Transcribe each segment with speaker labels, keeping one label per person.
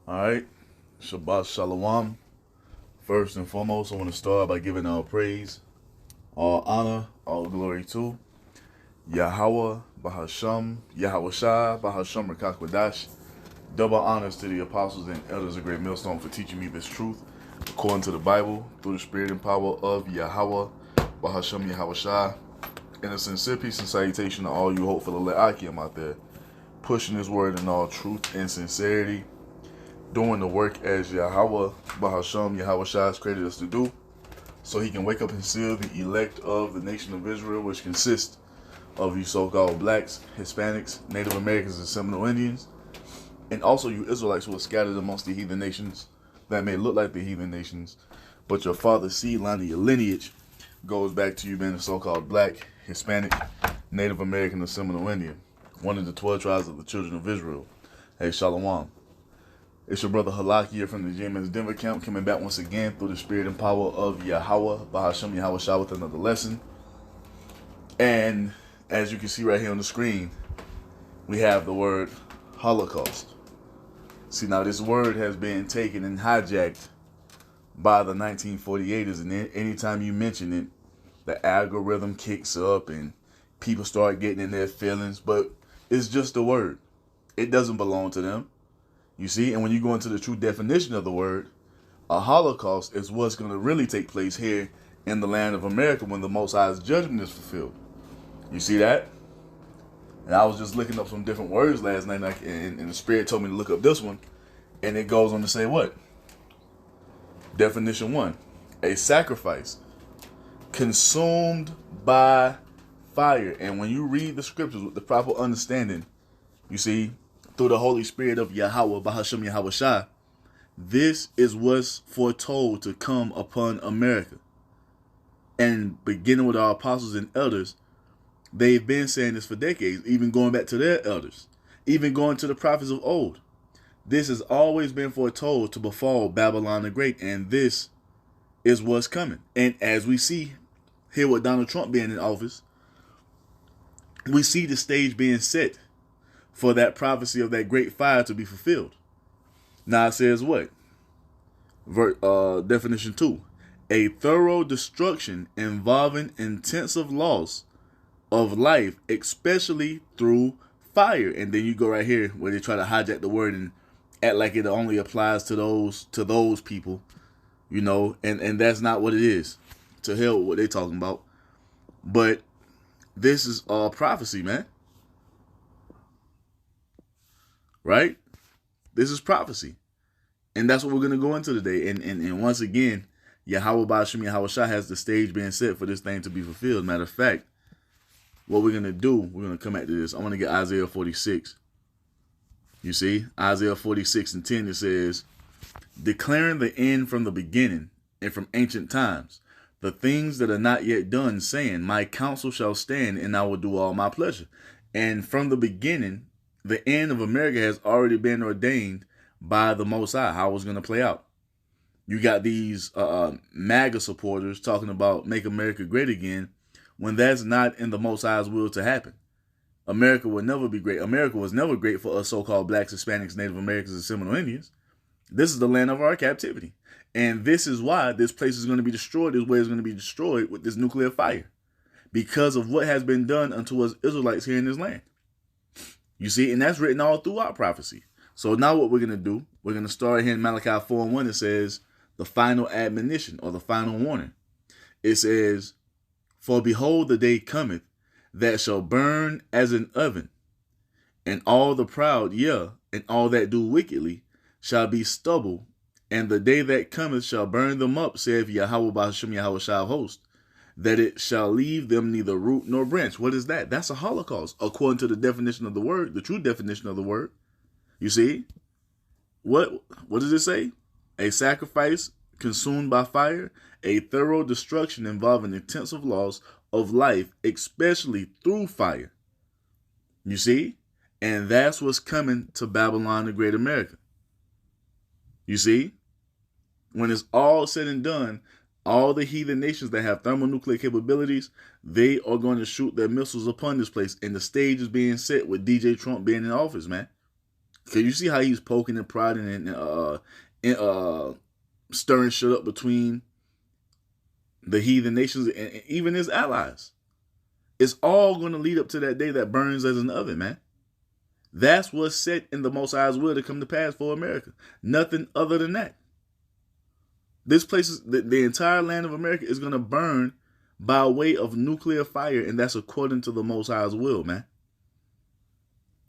Speaker 1: All right, Shabbat Shalom. First and foremost, I want to start by giving all praise, all honor, all glory to Yahweh, Bahasham, Yahweh Shai, Bahasham Rakakwadash. Double honors to the apostles and elders of Great Millstone for teaching me this truth according to the Bible through the spirit and power of Yahweh, Bahasham Yahweh Shai. And a sincere peace and salutation to all you hopeful Le'akim out there, pushing this word in all truth and sincerity, doing the work as Yahweh, Bahasham, Yahweh Shai has created us to do, so he can wake up and seal the elect of the nation of Israel, which consists of you so-called blacks, Hispanics, Native Americans, and Seminole Indians, and also you Israelites who are scattered amongst the heathen nations that may look like the heathen nations, but your father's seed line of your lineage goes back to you being a so-called black, Hispanic, Native American, or Seminole Indian, one of the 12 tribes of the children of Israel. Hey, Shalom. It's your brother Halak here from the GMS Denver camp, coming back once again through the spirit and power of Yahweh, Bahasham Yahweh Shah, with another lesson. And as you can see right here on the screen, we have the word Holocaust. See, now this word has been taken and hijacked by the 1948ers, and anytime you mention it, the algorithm kicks up and people start getting in their feelings, but it's just a word. It doesn't belong to them. You see, and when you go into the true definition of the word, a Holocaust is what's going to really take place here in the land of America when the Most High's judgment is fulfilled. You see that? And I was just looking up some different words last night, and the Spirit told me to look up this one, and it goes on to say what? Definition 1, a sacrifice consumed by fire. And when you read the scriptures with the proper understanding, you see, through the Holy Spirit of Yahweh, Bahasham Yahweh Shai, this is what's foretold to come upon America. And beginning with our apostles and elders, they've been saying this for decades, even going back to their elders, even going to the prophets of old. This has always been foretold to befall Babylon the Great, and this is what's coming. And as we see here with Donald Trump being in office, we see the stage being set for that prophecy of that great fire to be fulfilled. Now it says what? Definition 2. A thorough destruction involving intensive loss of life, especially through fire. And then you go right here where they try to hijack the word and act like it only applies to those people, you know, and that's not what it is. To hell with what they're talking about. But this is prophecy, man. Right? This is prophecy. And that's what we're going to go into today. And once again, Yahweh Ba'ashim Yahweh Shah has the stage being set for this thing to be fulfilled. Matter of fact, what we're going to do, we're going to come back to this. I want to get Isaiah 46. You see, Isaiah 46 and 10, it says, declaring the end from the beginning and from ancient times, the things that are not yet done, saying, my counsel shall stand and I will do all my pleasure. And from the beginning, the end of America has already been ordained by the Most High, how it's going to play out. You got these MAGA supporters talking about make America great again, when that's not in the Most High's will to happen. America will never be great. America was never great for us so-called blacks, Hispanics, Native Americans, and Seminole Indians. This is the land of our captivity. And this is why this place is going to be destroyed, this way it's going to be destroyed with this nuclear fire, because of what has been done unto us Israelites here in this land. You see, and that's written all throughout prophecy. So now what we're going to do, we're going to start here in Malachi 4:1. It says the final admonition or the final warning. It says, for behold, the day cometh that shall burn as an oven, and all the proud, yea, and all that do wickedly shall be stubble, and the day that cometh shall burn them up, saith Yahweh Ba'ashim Yahweh Shah of hosts, that it shall leave them neither root nor branch. What is that? That's a Holocaust, according to the definition of the word, the true definition of the word. You see? What does it say? A sacrifice consumed by fire, a thorough destruction involving intensive loss of life, especially through fire. You see? And that's what's coming to Babylon the Great America. You see? When it's all said and done, all the heathen nations that have thermonuclear capabilities, they are going to shoot their missiles upon this place. And the stage is being set with DJ Trump being in office, man. Cause you see how he's poking and prodding and stirring shit up between the heathen nations and even his allies. It's all going to lead up to that day that burns as an oven, man. That's what's set in the Most High's will to come to pass for America. Nothing other than that. This place is the entire land of America is going to burn by way of nuclear fire, and that's according to the Most High's will, man.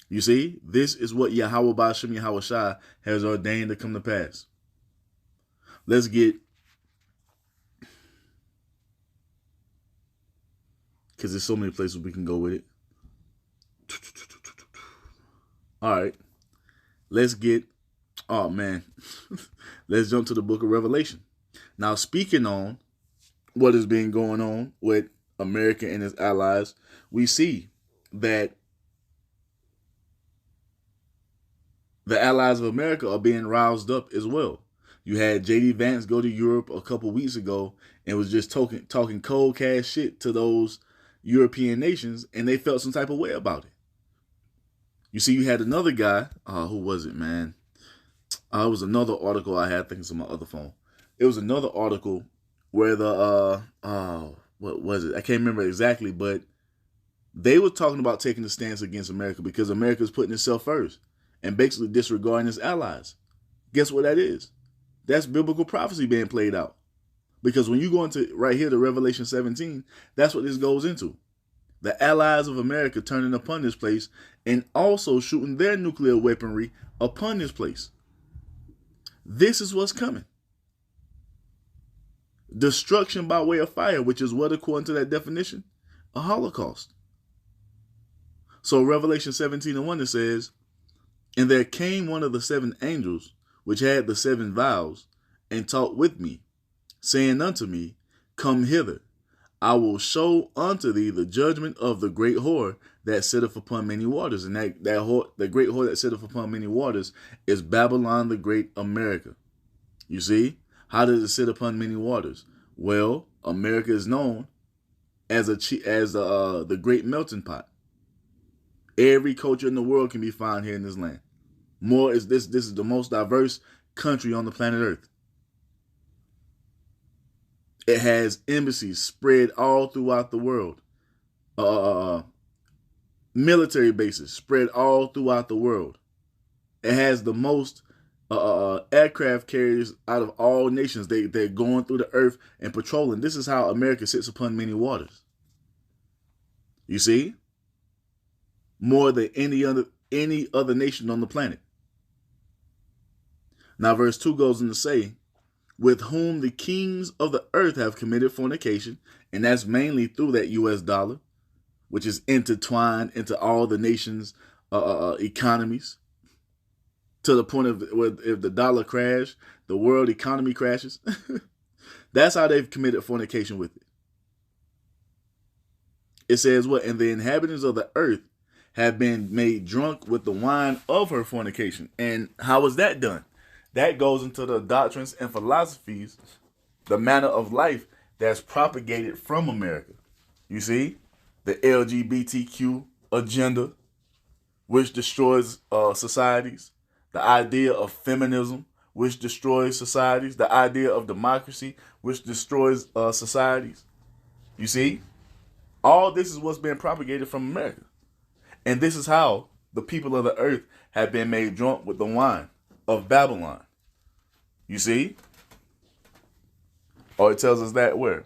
Speaker 1: You see, this is what Yahweh Ba'ashem Yahweh Shai has ordained to come to pass. Let's get, because there's so many places we can go with it. All right, let's get, oh man, let's jump to the book of Revelation. Now, speaking on what has been going on with America and its allies, we see that the allies of America are being roused up as well. You had J.D. Vance go to Europe a couple weeks ago and was just talking cold cash shit to those European nations, and they felt some type of way about it. You see, you had another guy. Who was it, man? It was another article I had. I think it's on my other phone. It was another article where the what was it? I can't remember exactly, but they were talking about taking a stance against America because America is putting itself first and basically disregarding its allies. Guess what that is? That's biblical prophecy being played out. Because when you go into right here to Revelation 17, that's what this goes into. The allies of America turning upon this place and also shooting their nuclear weaponry upon this place. This is what's coming. Destruction by way of fire, which is what, according to that definition, a Holocaust. So Revelation 17:1, it says, "And there came one of the seven angels, which had the seven vials, and talked with me, saying unto me, Come hither, I will show unto thee the judgment of the great whore that sitteth upon many waters." And the great whore that sitteth upon many waters is Babylon the Great America. You see? How does it sit upon many waters? Well, America is known as the great melting pot. Every culture in the world can be found here in this land. This is the most diverse country on the planet Earth. It has embassies spread all throughout the world. Military bases spread all throughout the world. It has the most aircraft carriers out of all nations. They're going through the earth and patrolling. This is how America sits upon many waters. You see? More than any other nation on the planet. Now verse 2 goes on to say, "With whom the kings of the earth have committed fornication," and that's mainly through that US dollar, which is intertwined into all the nations' economies, to the point of if the dollar crashes, the world economy crashes. That's how they've committed fornication with it. It says what? "And the inhabitants of the earth have been made drunk with the wine of her fornication." And how was that done? That goes into the doctrines and philosophies, the manner of life that's propagated from America. You see, the LGBTQ agenda, which destroys societies, the idea of feminism, which destroys societies, the idea of democracy, which destroys societies. You see, all this is what's being propagated from America. And this is how the people of the earth have been made drunk with the wine of Babylon. You see? Or it tells us that where?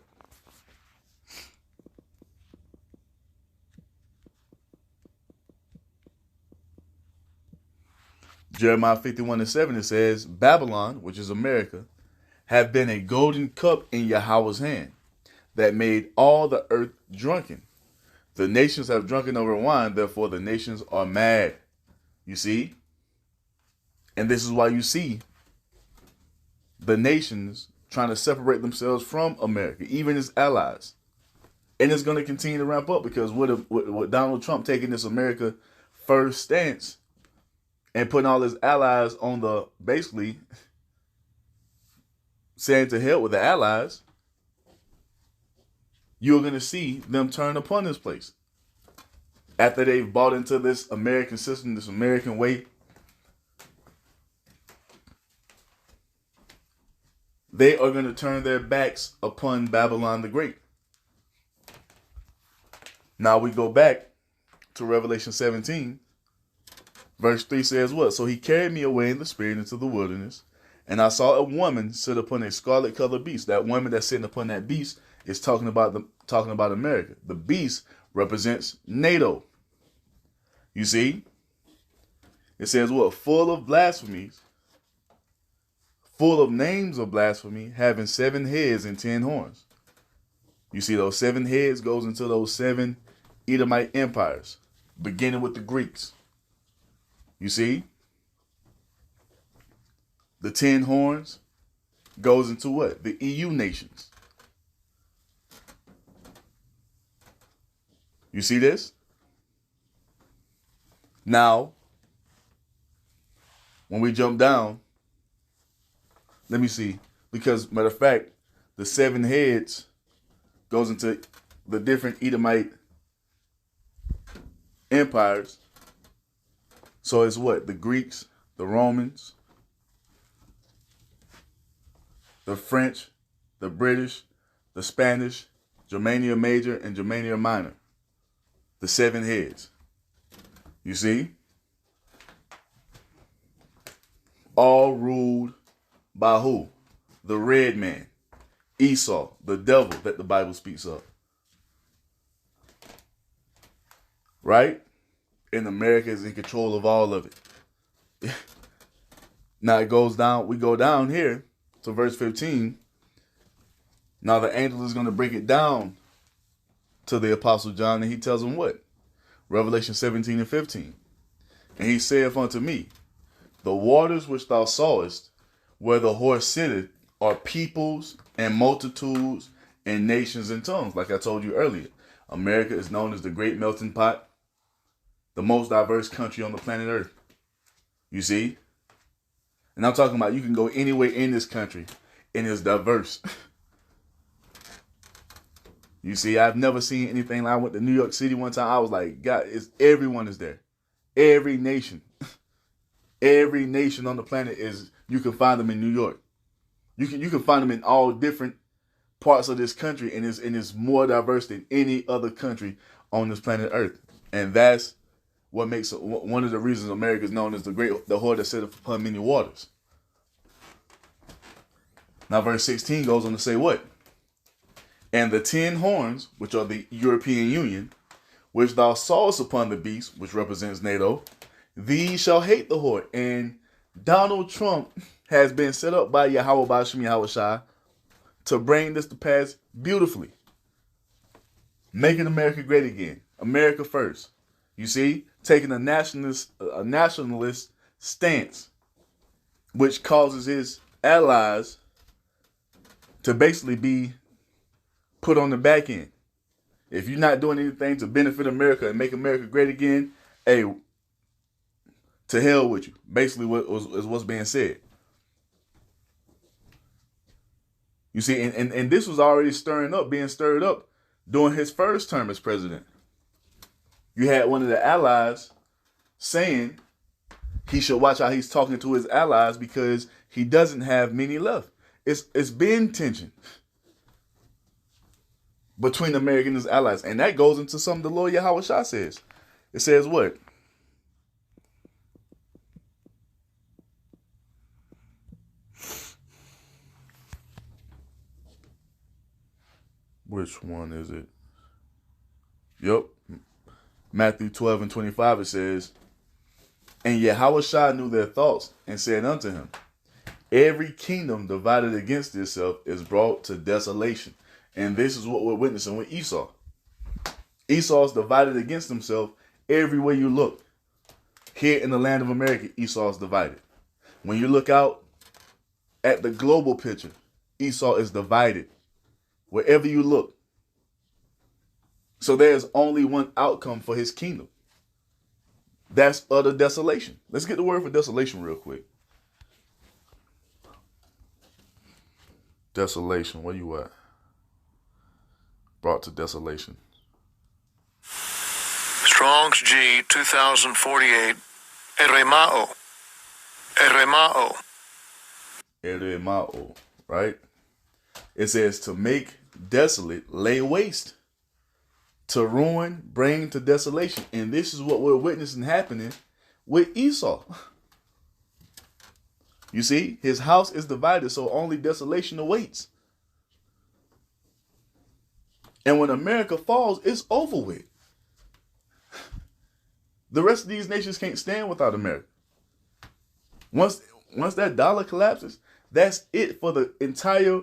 Speaker 1: Jeremiah 51:7, it says, "Babylon," which is America, "have been a golden cup in Yahweh's hand, that made all the earth drunken. The nations have drunken over wine, therefore the nations are mad." You see? And this is why you see the nations trying to separate themselves from America, even its allies. And it's going to continue to ramp up because with Donald Trump taking this America first stance and putting all his allies on the, basically saying to hell with the allies, you're going to see them turn upon this place. After they've bought into this American system, this American way, They are going to turn their backs upon Babylon the Great. Now we go back to Revelation 17. Verse 3 says what? So he carried me away in the spirit into the wilderness, and I saw a woman sit upon a scarlet colored beast. That woman that's sitting upon that beast is talking about America. The beast represents NATO. You see? It says what? Full of blasphemies, full of names of blasphemy, having 7 heads and 10 horns. You see, those 7 heads goes into those 7 Edomite empires, beginning with the Greeks. You see? The 10 horns goes into what? The EU nations. You see this? Now, when we jump down, let me see. Because, matter of fact, the 7 heads goes into the different Edomite empires. So it's what? The Greeks, the Romans, the French, the British, the Spanish, Germania Major, and Germania Minor. The 7 heads. You see? All ruled by who? The red man. Esau, the devil that the Bible speaks of. Right? And America is in control of all of it. Now it goes down, we go down here to verse 15. Now the angel is going to break it down to the Apostle John, and he tells him what? Revelation 17 and 15. And he saith unto me, the waters which thou sawest, where the horse sitteth, are peoples and multitudes and nations and tongues. Like I told you earlier, America is known as the great melting pot, the most diverse country on the planet Earth. You see? And I'm talking about you can go anywhere in this country and it's diverse. You see, I've never seen anything like I went to New York City one time. I was like, God, everyone is there. Every nation. Every nation on the planet you can find them in New York. You can find them in all different parts of this country, and it's more diverse than any other country on this planet Earth. And that's what makes one of the reasons America is known as the whore that sitteth upon many waters. Now verse 16 goes on to say what? And the 10 horns, which are the European Union, which thou sawest upon the beast, which represents NATO, these shall hate the whore. And Donald Trump has been set up by Yahweh Bashim Yahweh Shai to bring this to pass beautifully. Making America great again. America first. You see? Taking a nationalist stance, which causes his allies to basically be put on the back end. If you're not doing anything to benefit America and make America great again, hey, to hell with you. Basically, what's being said. You see, and this was already being stirred up during his first term as president. You had one of the allies saying he should watch how he's talking to his allies because he doesn't have many left. It's been tension between America and his allies. And that goes into something the Lord Yahweh Shah says. It says what? Which one is it? Yep. Matthew 12 and 25, it says, and Yahweh Shah knew their thoughts and said unto him, every kingdom divided against itself is brought to desolation. And this is what we're witnessing with Esau. Esau is divided against himself everywhere you look. Here in the land of America, Esau is divided. When you look out at the global picture, Esau is divided. Wherever you look. So there's only one outcome for his kingdom. That's utter desolation. Let's get the word for desolation real quick. Desolation, where you at? Brought to desolation.
Speaker 2: Strong's G 2048. Eremao. Eremao.
Speaker 1: Eremao. right? It says to make desolate, lay waste, to ruin, bring to desolation. And this is what we're witnessing happening with Esau. You see, his house is divided, so only desolation awaits. And when America falls, it's over with. The rest of these nations can't stand without America. Once that dollar collapses, that's it for the entire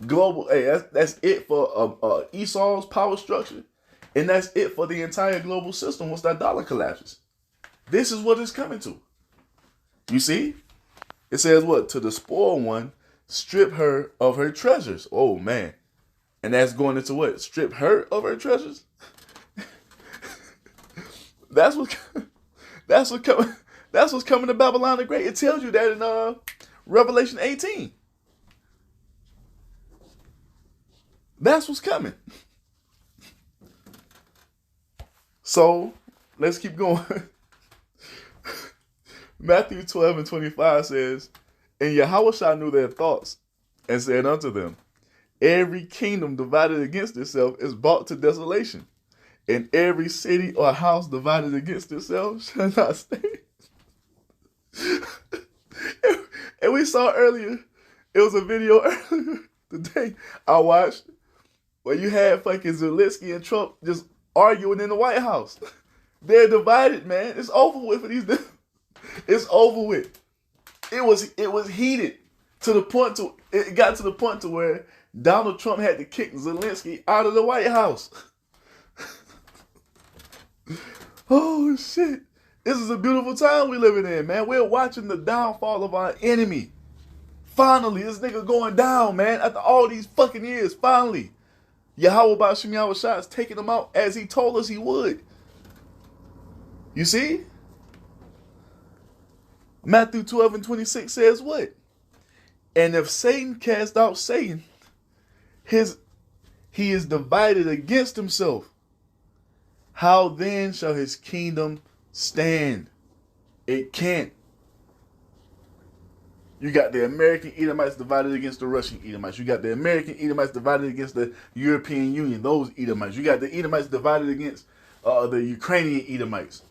Speaker 1: global. Hey, that's it for Esau's power structure, and that's it for the entire global system. Once that dollar collapses, this is what it's coming to. You see, it says what? To the spoiled one, strip her of her treasures. Oh man, and that's going into what? Strip her of her treasures. That's what coming. That's what's coming to Babylon the Great. It tells you that in Revelation 18. That's what's coming. So let's keep going. Matthew 12:25 says, and Yahushua knew their thoughts and said unto them, every kingdom divided against itself is brought to desolation, and every city or house divided against itself shall not stay. And we saw earlier, it was a video earlier today I watched where you had fucking Zelensky and Trump just arguing in the White House. They're divided, man. It's over with for these. It's over with. It was heated to the point to it got to the point to where Donald Trump had to kick Zelensky out of the White House. Oh shit. This is a beautiful time we living in, man. We're watching the downfall of our enemy. Finally, this nigga going down, man. After all these fucking years, finally. Yahweh Bashim Yahushua is taking him out as he told us he would. You see? Matthew 12:26 says what? And if Satan cast out Satan, he is divided against himself. How then shall his kingdom stand? It can't. You got the American Edomites divided against the Russian Edomites. You got the American Edomites divided against the European Union, those Edomites. You got the Edomites divided against the Ukrainian Edomites.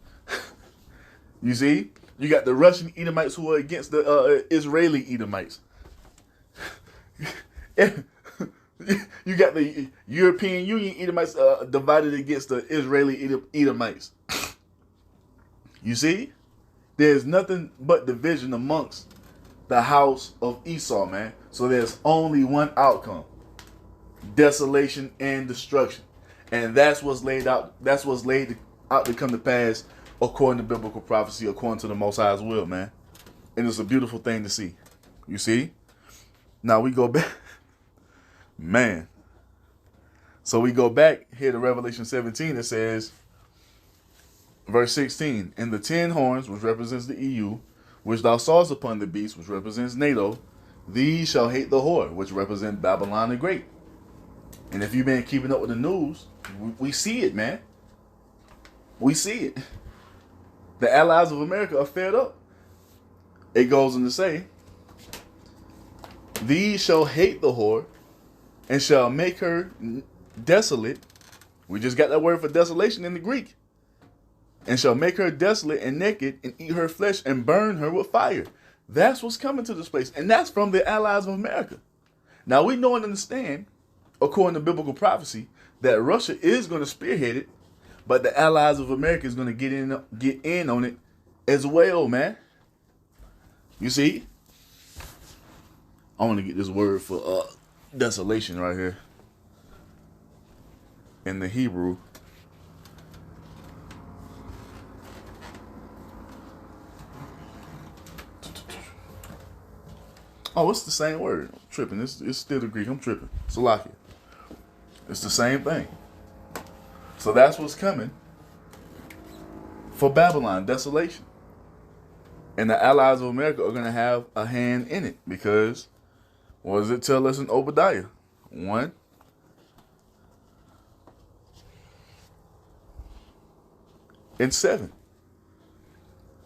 Speaker 1: You see? You got the Russian Edomites who are against the Israeli Edomites. You got the European Union Edomites divided against the Israeli Edomites. You see? There's nothing but division amongst the house of Esau, man. So there's only one outcome. Desolation and destruction. And that's what's laid out. That's what's laid out to come to pass according to biblical prophecy, according to the Most High's will, man. And it's a beautiful thing to see. You see? Now we go back. Man. So we go back here to Revelation 17. It says, verse 16, and the 10 horns, which represents the EU, which thou sawest upon the beast, which represents NATO, these shall hate the whore, which represent Babylon the Great. And if you've been keeping up with the news, we see it, man. We see it. The allies of America are fed up. It goes on to say, these shall hate the whore, and shall make her desolate. We just got that word for desolation in the Greek. And shall make her desolate and naked, and eat her flesh, and burn her with fire. That's what's coming to this place. And that's from the allies of America. Now we know and understand, according to biblical prophecy, that Russia is going to spearhead it, but the allies of America is going to get in on it as well, man. You see? I want to get this word for desolation right here in the Hebrew. Oh, it's the same word. I'm tripping. It's still the Greek. I'm tripping. Salakia. It's the same thing. So that's what's coming for Babylon, desolation. And the allies of America are going to have a hand in it because, what does it tell us in Obadiah? 1. and 7.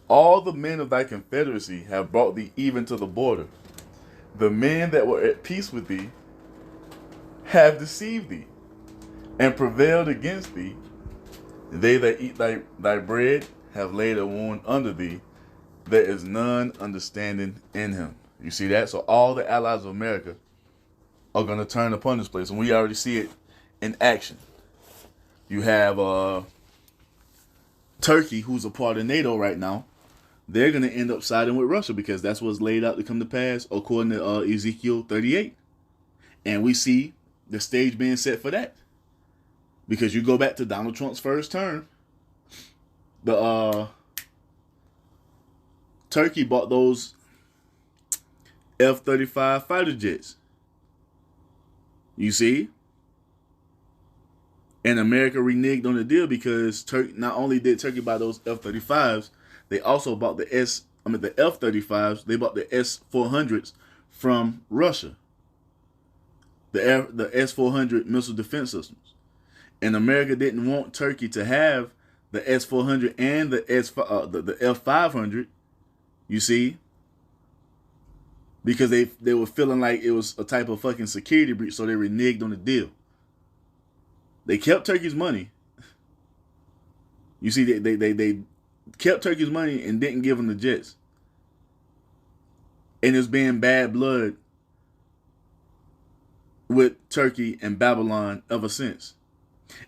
Speaker 1: All the men of thy confederacy have brought thee even to the border. The men that were at peace with thee have deceived thee, and prevailed against thee. They that eat thy bread have laid a wound under thee. There is none understanding in him. You see that? So all the allies of America are going to turn upon this place. And we already see it in action. You have Turkey, who's a part of NATO right now. They're going to end up siding with Russia because that's what's laid out to come to pass according to Ezekiel 38. And we see the stage being set for that. Because you go back to Donald Trump's first term, the Turkey bought those F-35 fighter jets. You see? And America reneged on the deal because not only did Turkey buy those F-35s, they also bought the F-35s. They bought the S-400s from Russia. The S-400 missile defense systems. And America didn't want Turkey to have the S-400 and the F-500, you see, because they were feeling like it was a type of fucking security breach, so they reneged on the deal. They kept Turkey's money. You see, they kept Turkey's money and didn't give them the jets. And it's been bad blood with Turkey and Babylon ever since.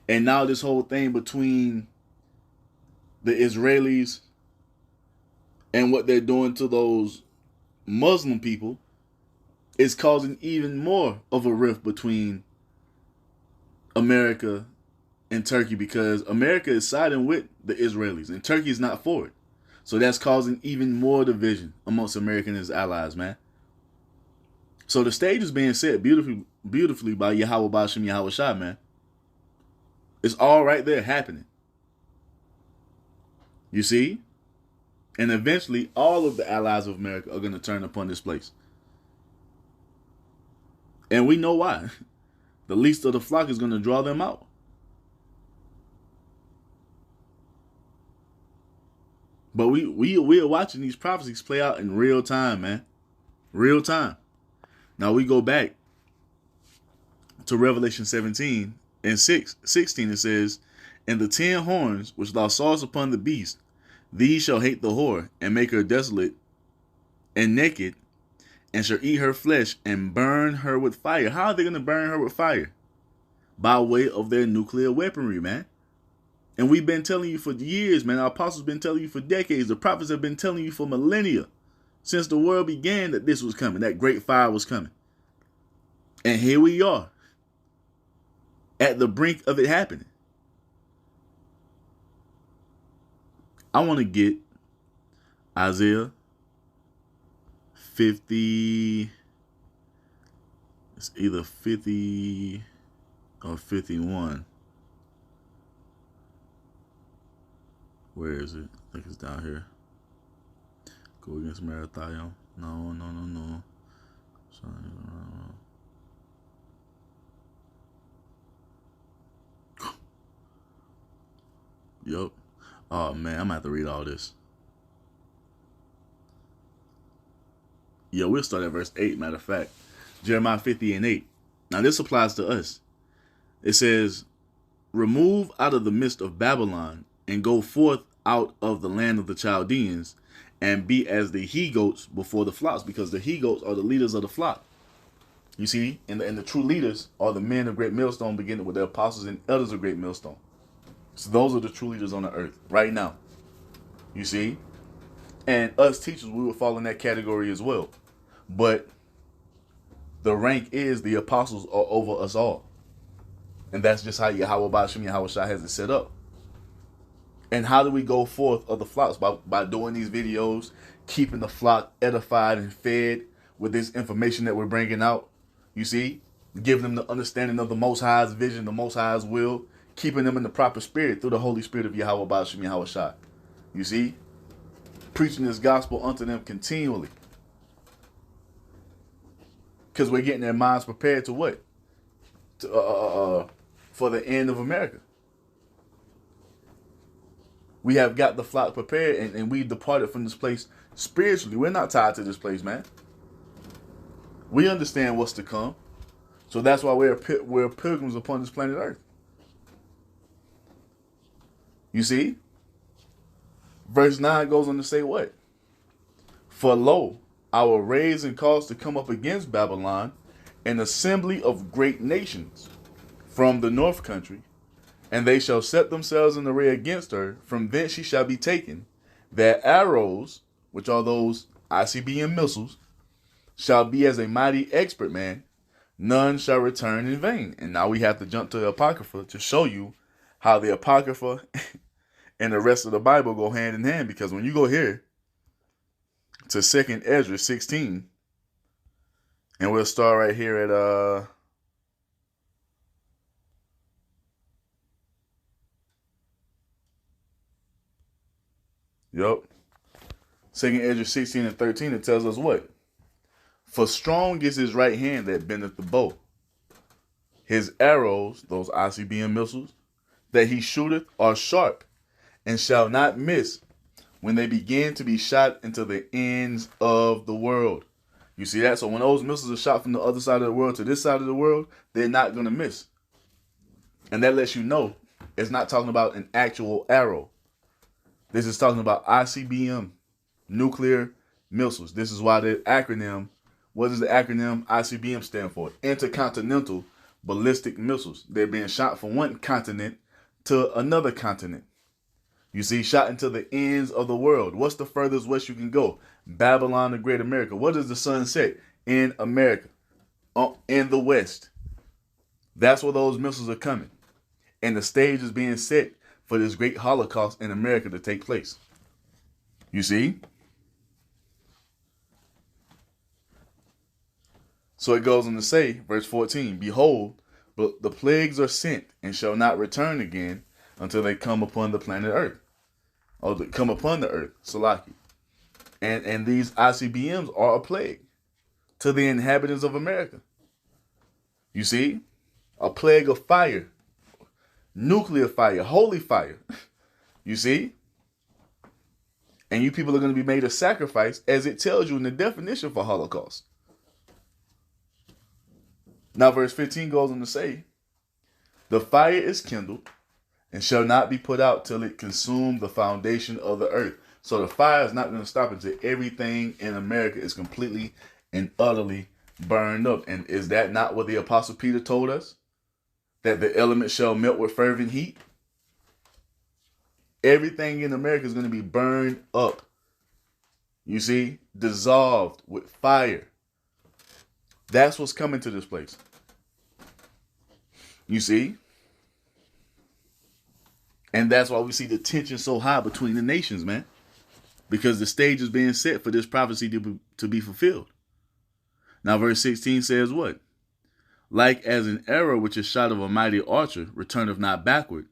Speaker 1: And now this whole thing between the Israelis and what they're doing to those Muslim people is causing even more of a rift between America and Turkey, because America is siding with the Israelis and Turkey is not for it. So that's causing even more division amongst America and his allies, man. So the stage is being set beautifully by Yahweh Bashim Yahweh Shai, man. It's all right there happening. You see? And eventually, all of the allies of America are going to turn upon this place. And we know why. The least of the flock is going to draw them out. But we are watching these prophecies play out in real time, man. Real time. Now we go back to Revelation 17 and 16. It says, "And the 10 horns which thou sawest upon the beast, these shall hate the whore, and make her desolate and naked, and shall eat her flesh, and burn her with fire." How are they going to burn her with fire? By way of their nuclear weaponry, man. And we've been telling you for years, man. Our apostles been telling you for decades. The prophets have been telling you for millennia, since the world began, that this was coming, that great fire was coming. And here we are, at the brink of it happening. I want to get Isaiah 50, it's either 50 or 51. Where is it? I think it's down here. Go against Marathion. No. Yup. Oh man, I'm gonna have to read all this. Yeah, we'll start at verse 8, matter of fact. Jeremiah 50 and 8. Now this applies to us. It says, "Remove out of the midst of Babylon, and go forth out of the land of the Chaldeans, and be as the he-goats before the flocks," because the he-goats are the leaders of the flock. You see, and the true leaders are the men of Great Millstone, beginning with the apostles and elders of Great Millstone. So those are the true leaders on the earth right now. You see? And us teachers, we would fall in that category as well. But the rank is the apostles are over us all. And that's just how Yahweh Bashim Yahweh Shai has it set up. And how do we go forth of the flocks? By doing these videos, keeping the flock edified and fed with this information that we're bringing out. You see? Giving them the understanding of the Most High's vision, the Most High's will, keeping them in the proper spirit through the Holy Spirit of Yahweh Bashim Yahweh Shai. You see? Preaching this gospel unto them continually. Because we're getting their minds prepared to what? For the end of America. We have got the flock prepared, and we departed from this place spiritually. We're not tied to this place, man. We understand what's to come. So that's why we're pilgrims upon this planet Earth. You see? Verse 9 goes on to say what? For lo, I will raise and cause to come up against Babylon an assembly of great nations from the north country, and they shall set themselves in array against her. From thence she shall be taken. Their arrows, which are those ICBM missiles, shall be as a mighty expert man. None shall return in vain. And now we have to jump to the Apocrypha to show you how the Apocrypha and the rest of the Bible go hand in hand. Because when you go here to 2nd Ezra 16, and we'll start right here at Yep. 2nd Ezra 16 and 13, it tells us what? For strong is his right hand that bendeth the bow. His arrows, those ICBM missiles, that he shooteth are sharp, and shall not miss when they begin to be shot into the ends of the world. You see that? So when those missiles are shot from the other side of the world to this side of the world, they're not going to miss. And that lets you know it's not talking about an actual arrow. This is talking about ICBM, nuclear missiles. This is why the acronym, what does the acronym ICBM stand for? Intercontinental ballistic missiles. They're being shot from one continent to another continent. You see, shot into the ends of the world. What's the furthest west you can go? Babylon, the Great America. What does the sun set? In America, in the West. That's where those missiles are coming. And the stage is being set for this great Holocaust in America to take place. You see? So it goes on to say, verse 14, Behold, but the plagues are sent and shall not return again until they come upon the planet Earth. Or they come upon the earth, Salaki. And these ICBMs are a plague to the inhabitants of America. You see? A plague of fire. Nuclear fire, holy fire. You see? And you people are going to be made a sacrifice, as it tells you in the definition for Holocaust. Now verse 15 goes on to say, the fire is kindled and shall not be put out till it consume the foundation of the earth. So the fire is not going to stop until everything in America is completely and utterly burned up. And is that not what the Apostle Peter told us? That the elements shall melt with fervent heat? Everything in America is going to be burned up. You see? Dissolved with fire. That's what's coming to this place. You see? And that's why we see the tension so high between the nations, man. Because the stage is being set for this prophecy to be fulfilled. Now verse 16 says what? Like as an arrow which is shot of a mighty archer returneth not backward,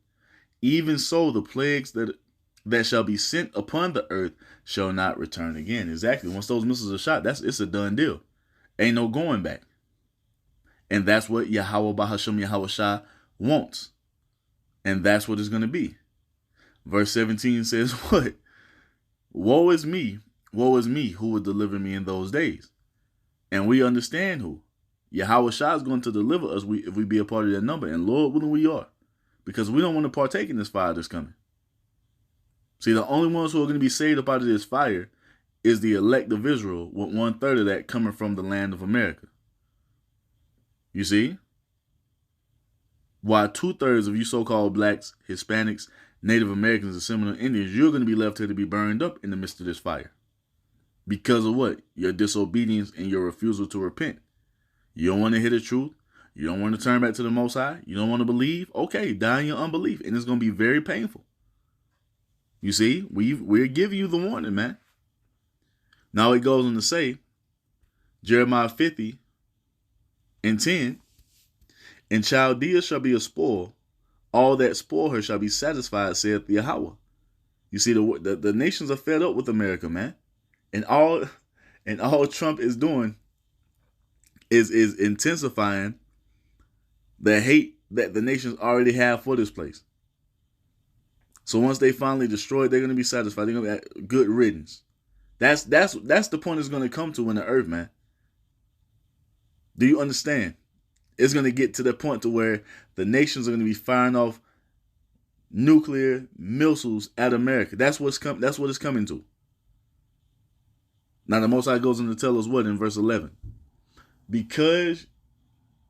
Speaker 1: even so the plagues that shall be sent upon the earth shall not return again. Exactly. Once those missiles are shot, it's a done deal. Ain't no going back. And that's what Yahweh Bahasham Yahweh Shah wants. And that's what it's going to be. Verse 17 says what? Woe is me, who will deliver me in those days. And we understand who. Yahweh Shah is going to deliver us if we be a part of that number. And Lord willing, we are. Because we don't want to partake in this fire that's coming. See, the only ones who are going to be saved up out of this fire is the elect of Israel, with 1/3 of that coming from the land of America. You see? While 2/3 of you so-called blacks, Hispanics, Native Americans, and Seminole Indians, you're going to be left here to be burned up in the midst of this fire. Because of what? Your disobedience and your refusal to repent. You don't want to hear the truth. You don't want to turn back to the Most High. You don't want to believe. Okay, die in your unbelief. And it's going to be very painful. You see, we're giving you the warning, man. Now it goes on to say, Jeremiah 50 and 10, and Chaldea shall be a spoil. All that spoil her shall be satisfied, saith Yahweh. You see, the nations are fed up with America, man. And all Trump is doing is intensifying the hate that the nations already have for this place. So once they finally destroy it, they're going to be satisfied. They're going to have good riddance. That's the point it's going to come to in the earth, man. Do you understand? It's going to get to the point to where the nations are going to be firing off nuclear missiles at America. That's what it's coming to. Now the Most High goes on to tell us what in verse 11. Because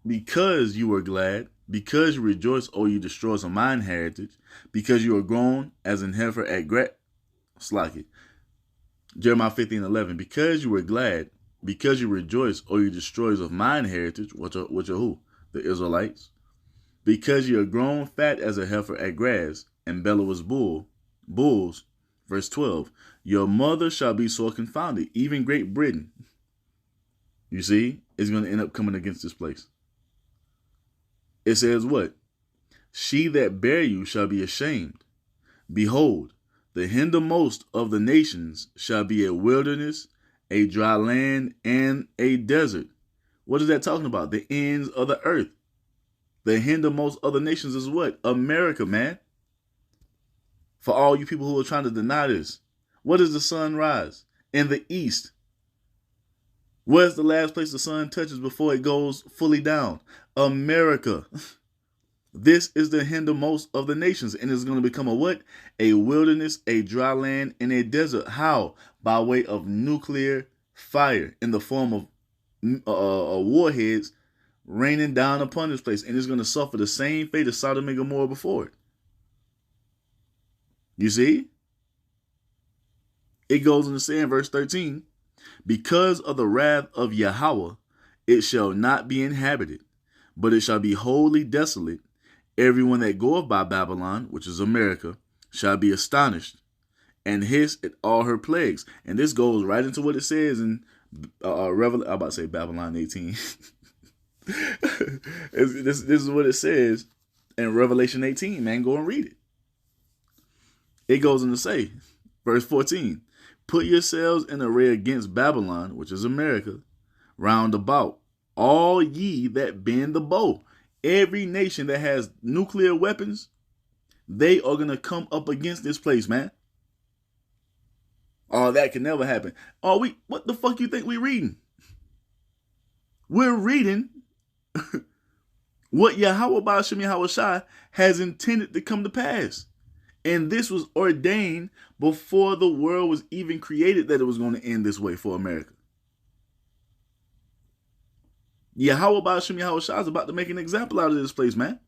Speaker 1: you were glad, because you rejoice, O you destroyers of mine heritage, because you are grown as an heifer at Jeremiah 15:11. Because you were glad, because you rejoice, O you destroyers of mine heritage, which are who? The Israelites. Because you are grown fat as a heifer at grass, and bellow as bulls. Verse 12. Your mother shall be sore confounded, even Great Britain. You see, is going to end up coming against this place. It says what? She that bare you shall be ashamed. Behold, the hindermost of the nations shall be a wilderness, a dry land, and a desert. What is that talking about? The ends of the earth. The hindermost of the nations is what? America, man. For all you people who are trying to deny this, what does the sun rise? In the east. Where's the last place the sun touches before it goes fully down? America. This is the hindermost of the nations, and it's going to become a what? A wilderness, a dry land, and a desert. How? By way of nuclear fire in the form of warheads raining down upon this place, and it's going to suffer the same fate as Sodom and Gomorrah before it. You see? It goes on to say in verse 13, because of the wrath of Yahweh, it shall not be inhabited, but it shall be wholly desolate. Everyone that goeth by Babylon, which is America, shall be astonished, and hiss at all her plagues. And this goes right into what it says in I'm about to say Babylon 18. This is what it says in Revelation 18, man. Go and read it. It goes on to say, verse 14, put yourselves in array against Babylon, which is America, round about, all ye that bend the bow. Every nation that has nuclear weapons, they are going to come up against this place, man. Oh, that can never happen. What the fuck you think we're reading? We're reading what Yahweh Ba'ashem Yahweh Shai has intended to come to pass. And this was ordained before the world was even created that it was going to end this way for America. Yahweh Ba'ashem Yahweh Shai is about to make an example out of this place, man.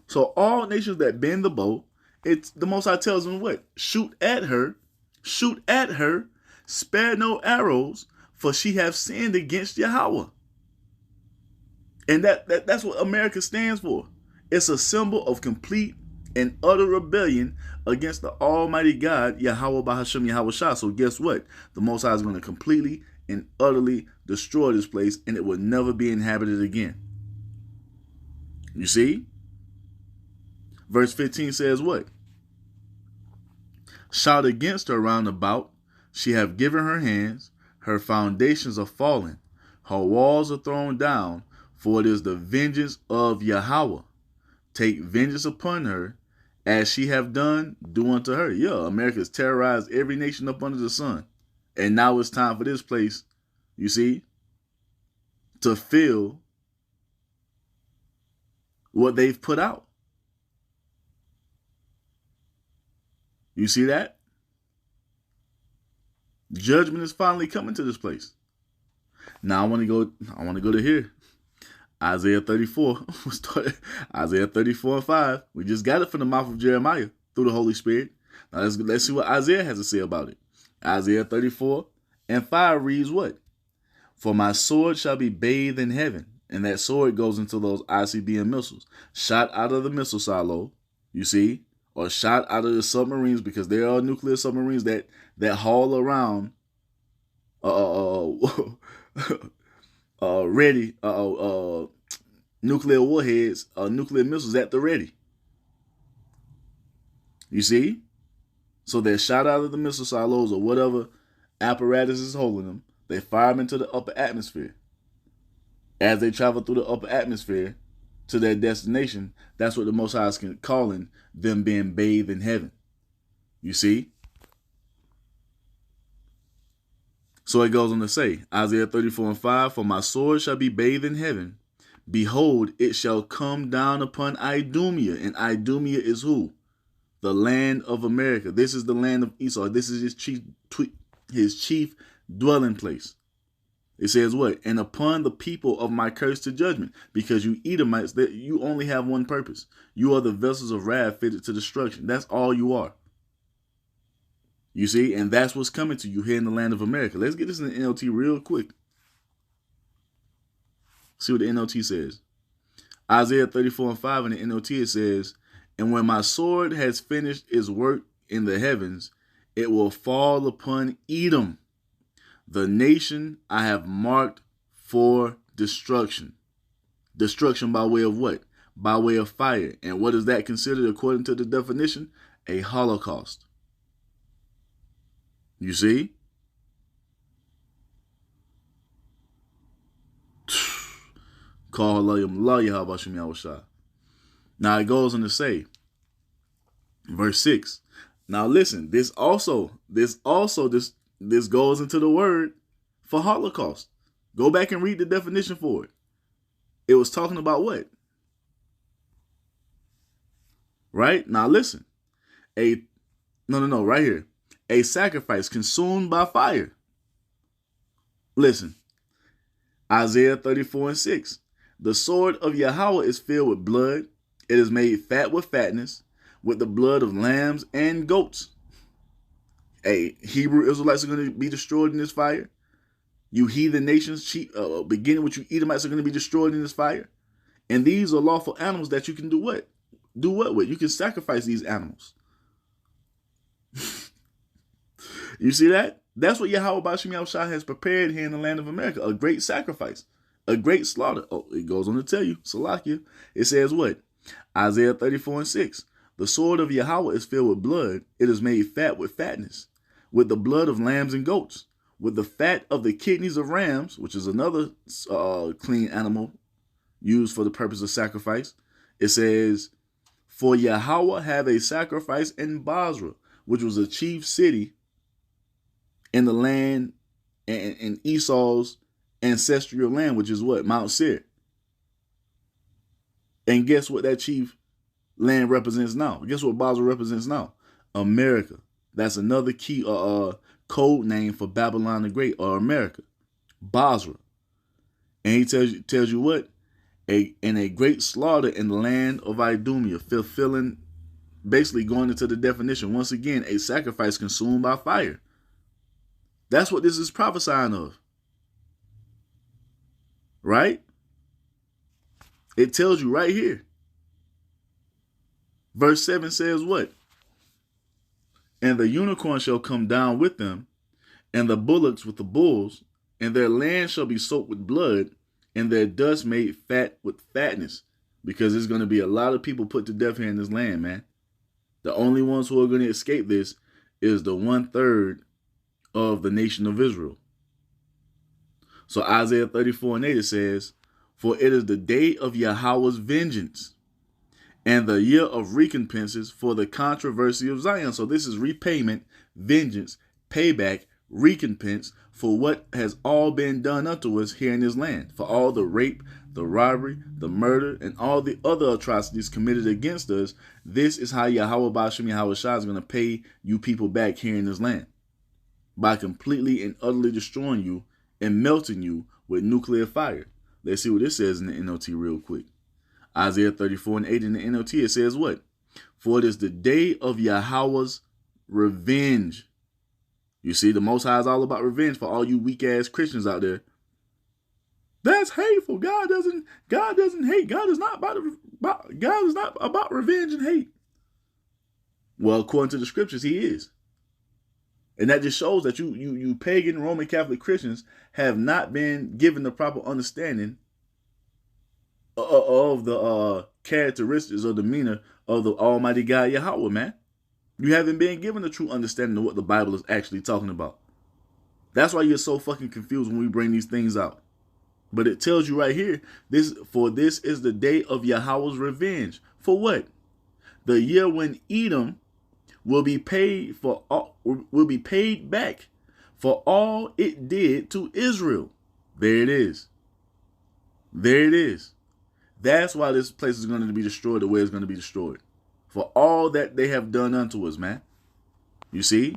Speaker 1: So all nations that bend the bow, it's the Most High tells them what? Shoot at her, spare no arrows, for she hath sinned against Yahweh. And that's what America stands for. It's a symbol of complete and utter rebellion against the Almighty God, Yahweh Ba'ashem Yahweh Shai. So guess what? The Most High is going to completely and utterly destroy this place, and it will never be inhabited again. You see? Verse 15 says what? Shout against her round about. She have given her hands. Her foundations are fallen. Her walls are thrown down. For it is the vengeance of Yahweh. Take vengeance upon her. As she have done, do unto her. Yeah, America has terrorized every nation up under the sun. And now it's time for this place, you see, to feel what they've put out. You see that? Judgment is finally coming to this place. Now I want to go to here. Isaiah 34. We'll start Isaiah 34:5. We just got it from the mouth of Jeremiah through the Holy Spirit. Now let's see what Isaiah has to say about it. Isaiah 34:5 reads what? For my sword shall be bathed in heaven. And that sword goes into those ICBM missiles. Shot out of the missile silo, you see, or shot out of the submarines, because there are nuclear submarines that haul around ready nuclear warheads, nuclear missiles at the ready. You see? So they're shot out of the missile silos or whatever apparatus is holding them. They fire them into the upper atmosphere. As they travel through the upper atmosphere to their destination, that's what the Most High is calling them being bathed in heaven. You see? So it goes on to say, Isaiah 34:5, for my sword shall be bathed in heaven. Behold, it shall come down upon Idumea. And Idumea is who? The land of America. This is the land of Esau. This is his chief dwelling place. It says what? And upon the people of my curse to judgment. Because you Edomites, that you only have one purpose. You are the vessels of wrath fitted to destruction. That's all you are. You see? And that's what's coming to you here in the land of America. Let's get this in the NLT real quick. See what the NLT says. Isaiah 34:5 in the NLT, it says, and when my sword has finished its work in the heavens, it will fall upon Edom, the nation I have marked for destruction. Destruction by way of what? By way of fire. And what is that considered according to the definition? A holocaust. You see? Now it goes on to say, verse 6. Now listen, this goes into the word for Holocaust. Go back and read the definition for it. It was talking about what? Right? Now listen. Right here. A sacrifice consumed by fire. Listen. Isaiah 34:6. The sword of Yahweh is filled with blood. It is made fat with fatness, with the blood of lambs and goats. Hebrew Israelites are going to be destroyed in this fire. You heathen nations, beginning with you Edomites, are going to be destroyed in this fire. And these are lawful animals that you can do what? Do what with? You can sacrifice these animals. You see that? That's what Yahweh Bashim Yahushua has prepared here in the land of America. A great sacrifice. A great slaughter. Oh, it goes on to tell you, Salakia. It says what? Isaiah 34:6. The sword of Yahweh is filled with blood. It is made fat with fatness, with the blood of lambs and goats, with the fat of the kidneys of rams, which is another clean animal used for the purpose of sacrifice. It says, for Yahweh have a sacrifice in Basra, which was a chief city in the land and in Esau's ancestral land, which is what? Mount Seir. And guess what that chief land represents now? Guess what Basra represents now? America. That's another key code name for Babylon the Great, or America. Basra. And he tells you what? In a great slaughter in the land of Idumea, fulfilling, basically going into the definition, once again, a sacrifice consumed by fire. That's what this is prophesying of. Right? It tells you right here. Verse 7 says what? And the unicorn shall come down with them, and the bullocks with the bulls, and their land shall be soaked with blood, and their dust made fat with fatness. Because there's going to be a lot of people put to death here in this land, man. The only ones who are going to escape this is the 1/3 of the nation of Israel. So Isaiah 34:8, it says, for it is the day of Yahweh's vengeance, and the year of recompenses for the controversy of Zion. So this is repayment, vengeance, payback, recompense for what has all been done unto us here in this land. For all the rape, the robbery, the murder, and all the other atrocities committed against us. This is how Yahweh Bashim Yahushua is going to pay you people back here in this land. By completely and utterly destroying you and melting you with nuclear fire. Let's see what this says in the NLT real quick. Isaiah 34:8 in the NLT, it says what? For it is the day of Yahweh's revenge. You see, the Most High is all about revenge for all you weak-ass Christians out there. That's hateful. God doesn't hate. God is not about revenge and hate. Well, according to the scriptures, he is. And that just shows that you pagan Roman Catholic Christians have not been given the proper understanding of the characteristics or demeanor of the Almighty God Yahweh, man. You haven't been given the true understanding of what the Bible is actually talking about. That's why you're so fucking confused when we bring these things out. But it tells you right here, this is the day of Yahweh's revenge. For what? The year when Edom will be paid back for all it did to Israel. There it is. There it is. That's why this place is going to be destroyed the way it's going to be destroyed. For all that they have done unto us, man. You see?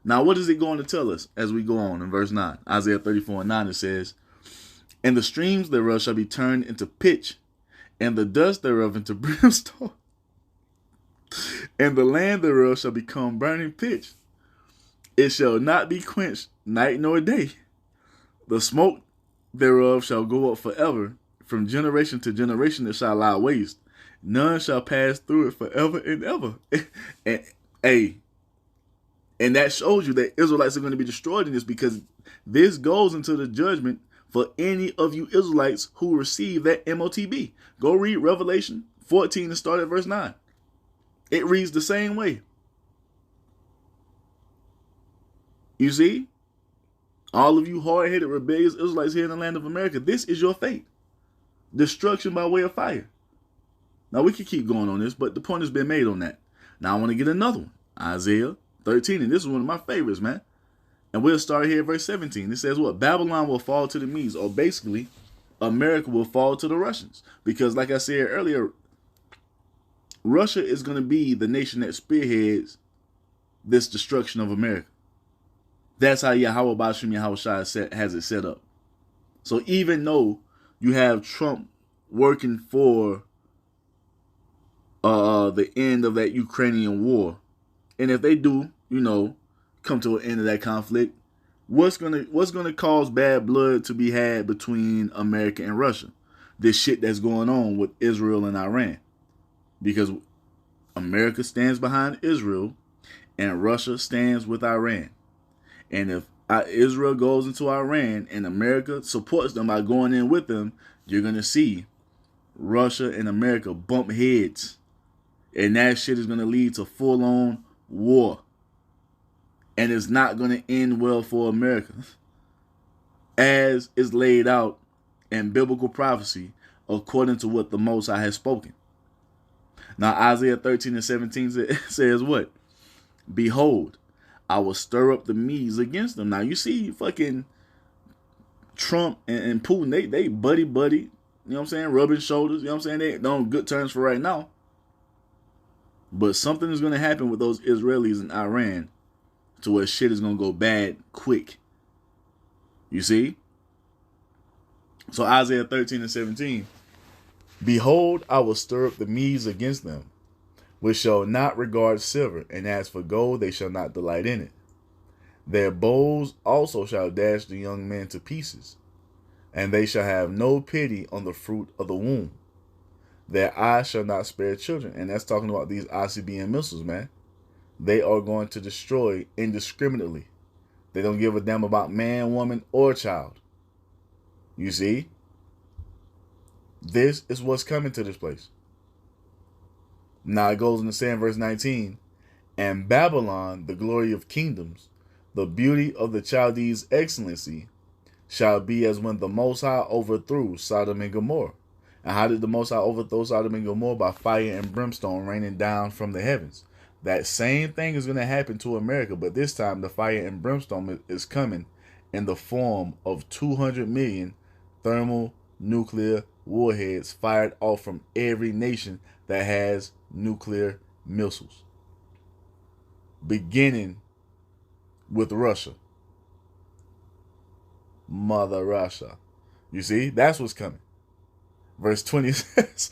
Speaker 1: Now, what is it going to tell us as we go on in verse 9? Isaiah 34:9, it says, and the streams thereof shall be turned into pitch, and the dust thereof into brimstone, and the land thereof shall become burning pitch. It shall not be quenched night nor day. The smoke thereof shall go up forever. From generation to generation it shall lie waste. None shall pass through it forever and ever. And that shows you that Israelites are going to be destroyed in this, because this goes into the judgment for any of you Israelites who receive that MOTB. Go read Revelation 14 and start at verse 9. It reads the same way. You see? All of you hard-headed, rebellious Israelites here in the land of America, this is your fate. Destruction by way of fire. Now, we could keep going on this, but the point has been made on that. Now, I want to get another one. Isaiah 13, and this is one of my favorites, man. And we'll start here at verse 17. It says what? Babylon will fall to the Medes, or basically, America will fall to the Russians. Because, like I said earlier, Russia is going to be the nation that spearheads this destruction of America. That's how Yahweh Bashim Yahweh Shai has it set up. So even though you have Trump working for the end of that Ukrainian war, and if they do, come to an end of that conflict, what's gonna cause bad blood to be had between America and Russia? This shit that's going on with Israel and Iran, because America stands behind Israel and Russia stands with Iran. And if Israel goes into Iran and America supports them by going in with them, you're going to see Russia and America bump heads. And that shit is going to lead to full-on war. And it's not going to end well for America, as is laid out in biblical prophecy according to what the Most High has spoken. Now, Isaiah 13 and 17 says what? Behold, I will stir up the Medes against them. Now, you see fucking Trump and Putin, they buddy, you know what I'm saying? Rubbing shoulders, you know what I'm saying? They're on good terms for right now. But something is going to happen with those Israelis and Iran to where shit is going to go bad quick. You see? So Isaiah 13 and 17. Behold, I will stir up the Medes against them, which shall not regard silver, and as for gold, they shall not delight in it. Their bows also shall dash the young men to pieces, and they shall have no pity on the fruit of the womb. Their eyes shall not spare children. And that's talking about these ICBM missiles, man. They are going to destroy indiscriminately. They don't give a damn about man, woman, or child. You see? This is what's coming to this place. Now it goes in the same verse 19. And Babylon, the glory of kingdoms, the beauty of the Chaldees' excellency, shall be as when the Most High overthrew Sodom and Gomorrah. And how did the Most High overthrow Sodom and Gomorrah? By fire and brimstone raining down from the heavens. That same thing is going to happen to America, but this time the fire and brimstone is coming in the form of 200 million thermonuclear warheads fired off from every nation that has nuclear missiles. Beginning with Russia. Mother Russia. You see, that's what's coming. Verse 20 says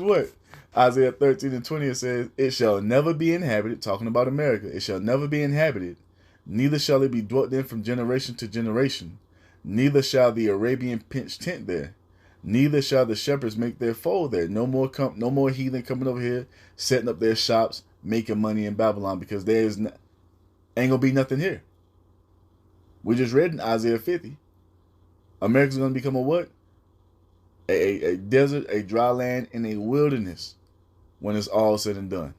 Speaker 1: what? Isaiah 13 and 20, it says, it shall never be inhabited, talking about America, it shall never be inhabited, neither shall it be dwelt in from generation to generation, neither shall the Arabian pitch tent there, neither shall the shepherds make their fold there. No more heathen coming over here, setting up their shops, making money in Babylon, because ain't gonna be nothing here. We just read in Isaiah 50, America's gonna become a what? A desert, a dry land, and a wilderness when it's all said and done.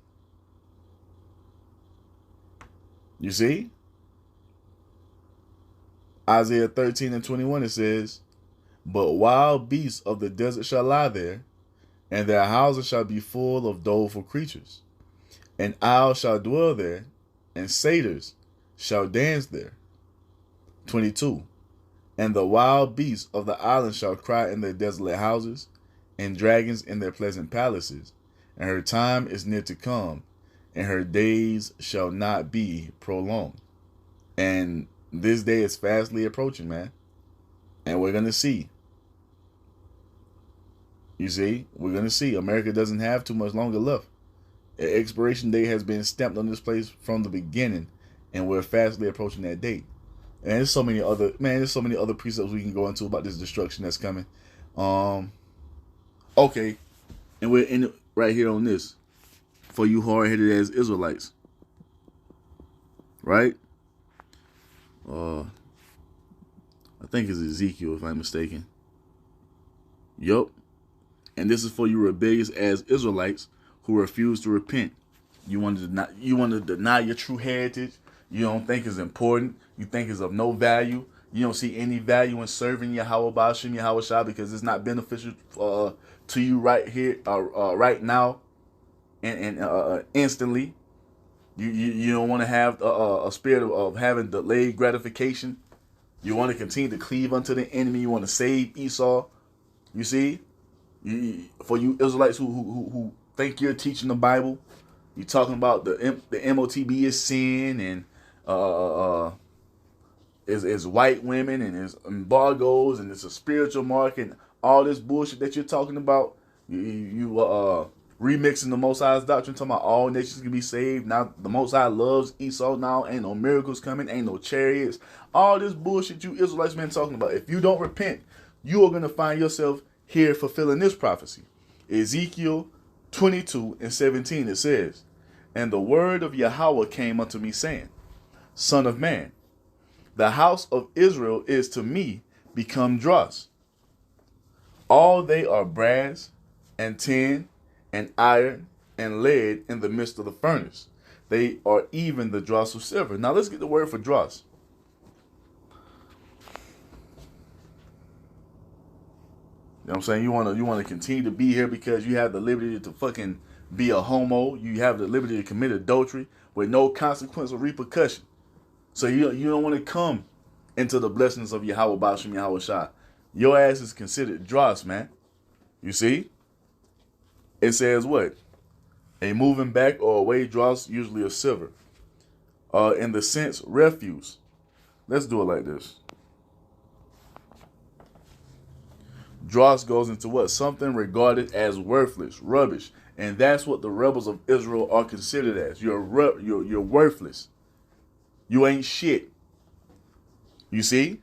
Speaker 1: You see? Isaiah 13 and 21, it says, but wild beasts of the desert shall lie there, and their houses shall be full of doleful creatures. And owls shall dwell there, and satyrs shall dance there. 22. And the wild beasts of the island shall cry in their desolate houses, and dragons in their pleasant palaces. And her time is near to come, and her days shall not be prolonged. And this day is fastly approaching, man. And we're going to see. You see, we're going to see. America doesn't have too much longer left. An expiration date has been stamped on this place from the beginning, and we're fastly approaching that date. And there's so many other precepts we can go into about this destruction that's coming. Okay, and we're in right here on this for you hard-headed as Israelites, right? I think it's Ezekiel, if I'm mistaken. Yup. And this is for you rebellious as Israelites who refuse to repent. You want to deny your true heritage. You don't think it's important. You think it's of no value. You don't see any value in serving Yahweh Ba'ashim Yahweh Shah because it's not beneficial to you right here, right now, and instantly. You don't want to have a spirit of having delayed gratification. You want to continue to cleave unto the enemy. You want to save Esau. You see, for you Israelites who think you're teaching the Bible, you're talking about the MOTB is sin and is white women and is embargoes and it's a spiritual mark and all this bullshit that you're talking about. You remixing the Most High's doctrine, talking about all nations can be saved. Now the Most High loves Esau. Now ain't no miracles coming, ain't no chariots. All this bullshit you Israelites been talking about. If you don't repent, you are gonna find yourself here fulfilling this prophecy. Ezekiel 22:17 it says, and the word of Yahweh came unto me, saying, Son of man, the house of Israel is to me become dross. All they are brass and tin and iron and lead in the midst of the furnace. They are even the dross of silver. Now let's get the word for dross. You know what I'm saying? You want to continue to be here because you have the liberty to fucking be a homo. You have the liberty to commit adultery with no consequence or repercussion. So you don't want to come into the blessings of Yahweh Ba'ashim Yahweh Shah. Your ass is considered dross, man. You see? It says what? A moving back or away dross, usually of silver. In the sense, refuse. Let's do it like this. Dross goes into what? Something regarded as worthless, rubbish. And that's what the rebels of Israel are considered as. You're worthless. You ain't shit. You see?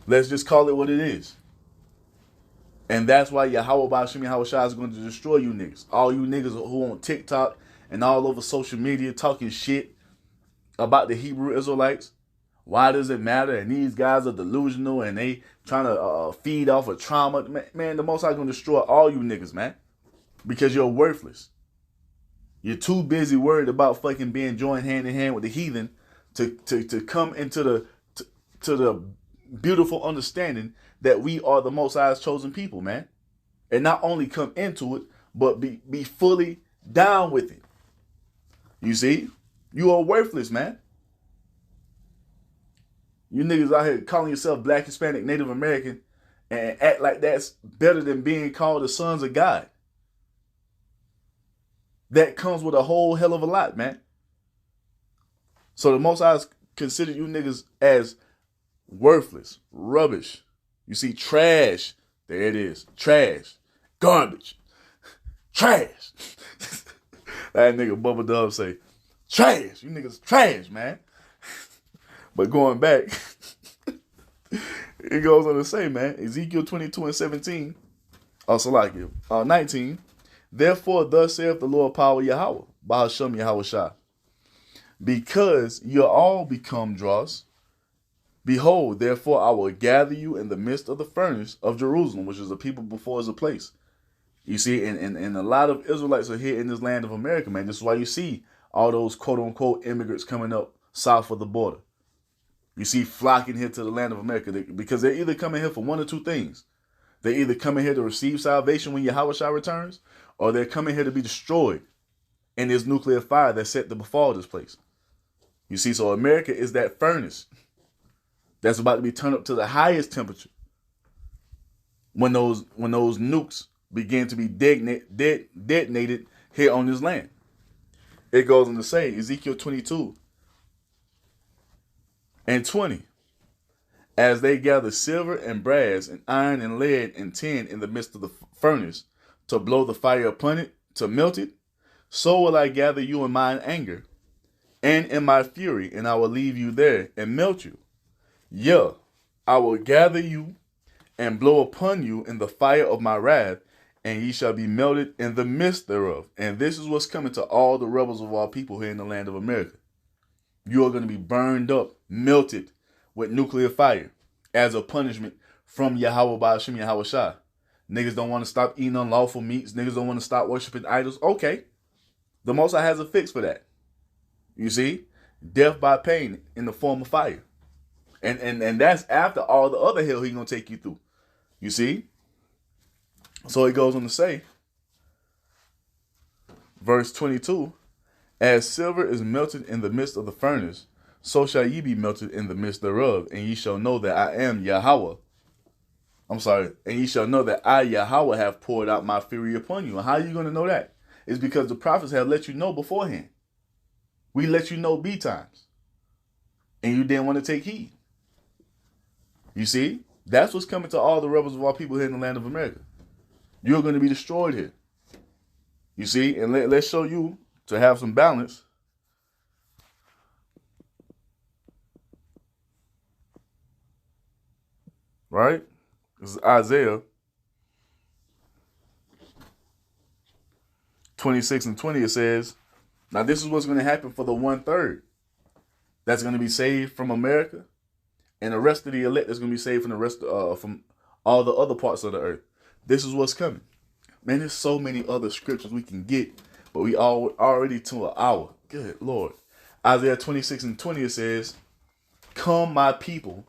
Speaker 1: Let's just call it what it is. And that's why Yahweh Ba'ashim Yahweh Shah is going to destroy you niggas. All you niggas who on TikTok and all over social media talking shit about the Hebrew Israelites. Why does it matter? And these guys are delusional and they trying to feed off of trauma. Man, the Most High going to destroy all you niggas, man. Because you're worthless. You're too busy worried about fucking being joined hand in hand with the heathen to come into the beautiful understanding that we are the Most High's chosen people, man. And not only come into it, but be fully down with it. You see? You are worthless, man. You niggas out here calling yourself Black, Hispanic, Native American and act like that's better than being called the sons of God. That comes with a whole hell of a lot, man. So the Most High consider you niggas as worthless, rubbish. You see, trash. There it is. Trash. Garbage. Trash. That nigga Bubba Dub say, trash. You niggas trash, man. But going back, it goes on to say, man, Ezekiel 22:17, Salakia, 19, therefore thus saith the Lord power Yahweh, Ba'ashim Yahweh Shah, because you all become dross, behold, therefore I will gather you in the midst of the furnace of Jerusalem, which is the people before is a place. You see, and a lot of Israelites are here in this land of America, man. This is why you see all those quote-unquote immigrants coming up south of the border. You see flocking here to the land of America because they're either coming here for one or two things. They're either coming here to receive salvation when Yahweh Shah returns, or they're coming here to be destroyed in this nuclear fire that's set to befall this place. You see, so America is that furnace that's about to be turned up to the highest temperature when those nukes begin to be detonated here on this land. It goes on to say, Ezekiel 22:20, as they gather silver and brass and iron and lead and tin in the midst of the furnace to blow the fire upon it, to melt it, so will I gather you in mine anger and in my fury, and I will leave you there and melt you. Yeah, I will gather you and blow upon you in the fire of my wrath, and ye shall be melted in the midst thereof. And this is what's coming to all the rebels of all people here in the land of America. You are going to be burned up, melted with nuclear fire as a punishment from Yahweh Ba'ashem Yahweh Shah. Niggas don't want to stop eating unlawful meats. Niggas don't want to stop worshiping idols. Okay. The Most High has a fix for that. You see? Death by pain in the form of fire. And that's after all the other hell he's going to take you through. You see? So he goes on to say, verse 22, as silver is melted in the midst of the furnace, so shall ye be melted in the midst thereof, and ye shall know that I am Yahweh. And ye shall know that I, Yahweh, have poured out my fury upon you. And how are you going to know that? It's because the prophets have let you know beforehand. We let you know B times. And you didn't want to take heed. You see? That's what's coming to all the rebels of all people here in the land of America. You're going to be destroyed here. You see? And let's show you, to have some balance, right? This is Isaiah 26:20. It says, now this is what's going to happen for the 1/3 that's going to be saved from America, and the rest of the elect that's going to be saved from the rest from all the other parts of the earth. This is what's coming. Man, there's so many other scriptures we can get, but we already to an hour. Good Lord. Isaiah 26:20, it says, come, my people,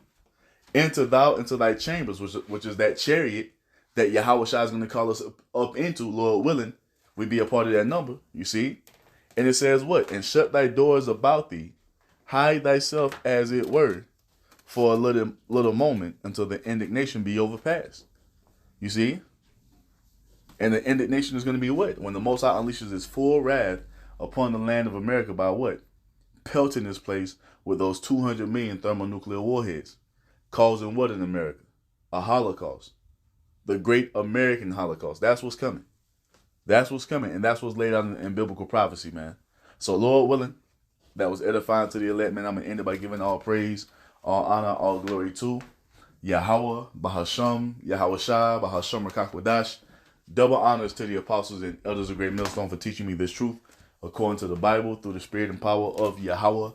Speaker 1: enter thou into thy chambers, which is that chariot that Yahweh Shai is going to call us up into, Lord willing. We be a part of that number, you see? And it says what? And shut thy doors about thee, hide thyself as it were, for a little moment, until the indignation be overpassed. You see? And the indignation is going to be what? When the Most High unleashes his full wrath upon the land of America by what? Pelting this place with those 200 million thermonuclear warheads. Causing what in America? A Holocaust. The Great American Holocaust. That's what's coming. That's what's coming. And that's what's laid out in biblical prophecy, man. So, Lord willing, that was edifying to the elect, man. I'm going to end it by giving all praise, all honor, all glory to Yahweh, Bahasham, Yahweh Shah, Bahasham Rakakwadash. Double honors to the apostles and elders of Great Millstone for teaching me this truth according to the Bible through the spirit and power of Yahweh,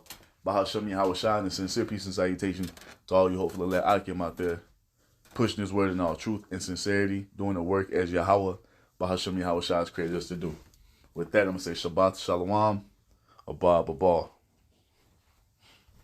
Speaker 1: Bahasham Yahweh Shah, and a sincere peace and salutation to all you hopeful elect Akim out there, pushing this word in all truth and sincerity, doing the work as Yahweh, Bahasham Yahweh Shah has created us to do. With that, I'm going to say Shabbat Shalom, Abba, Abba.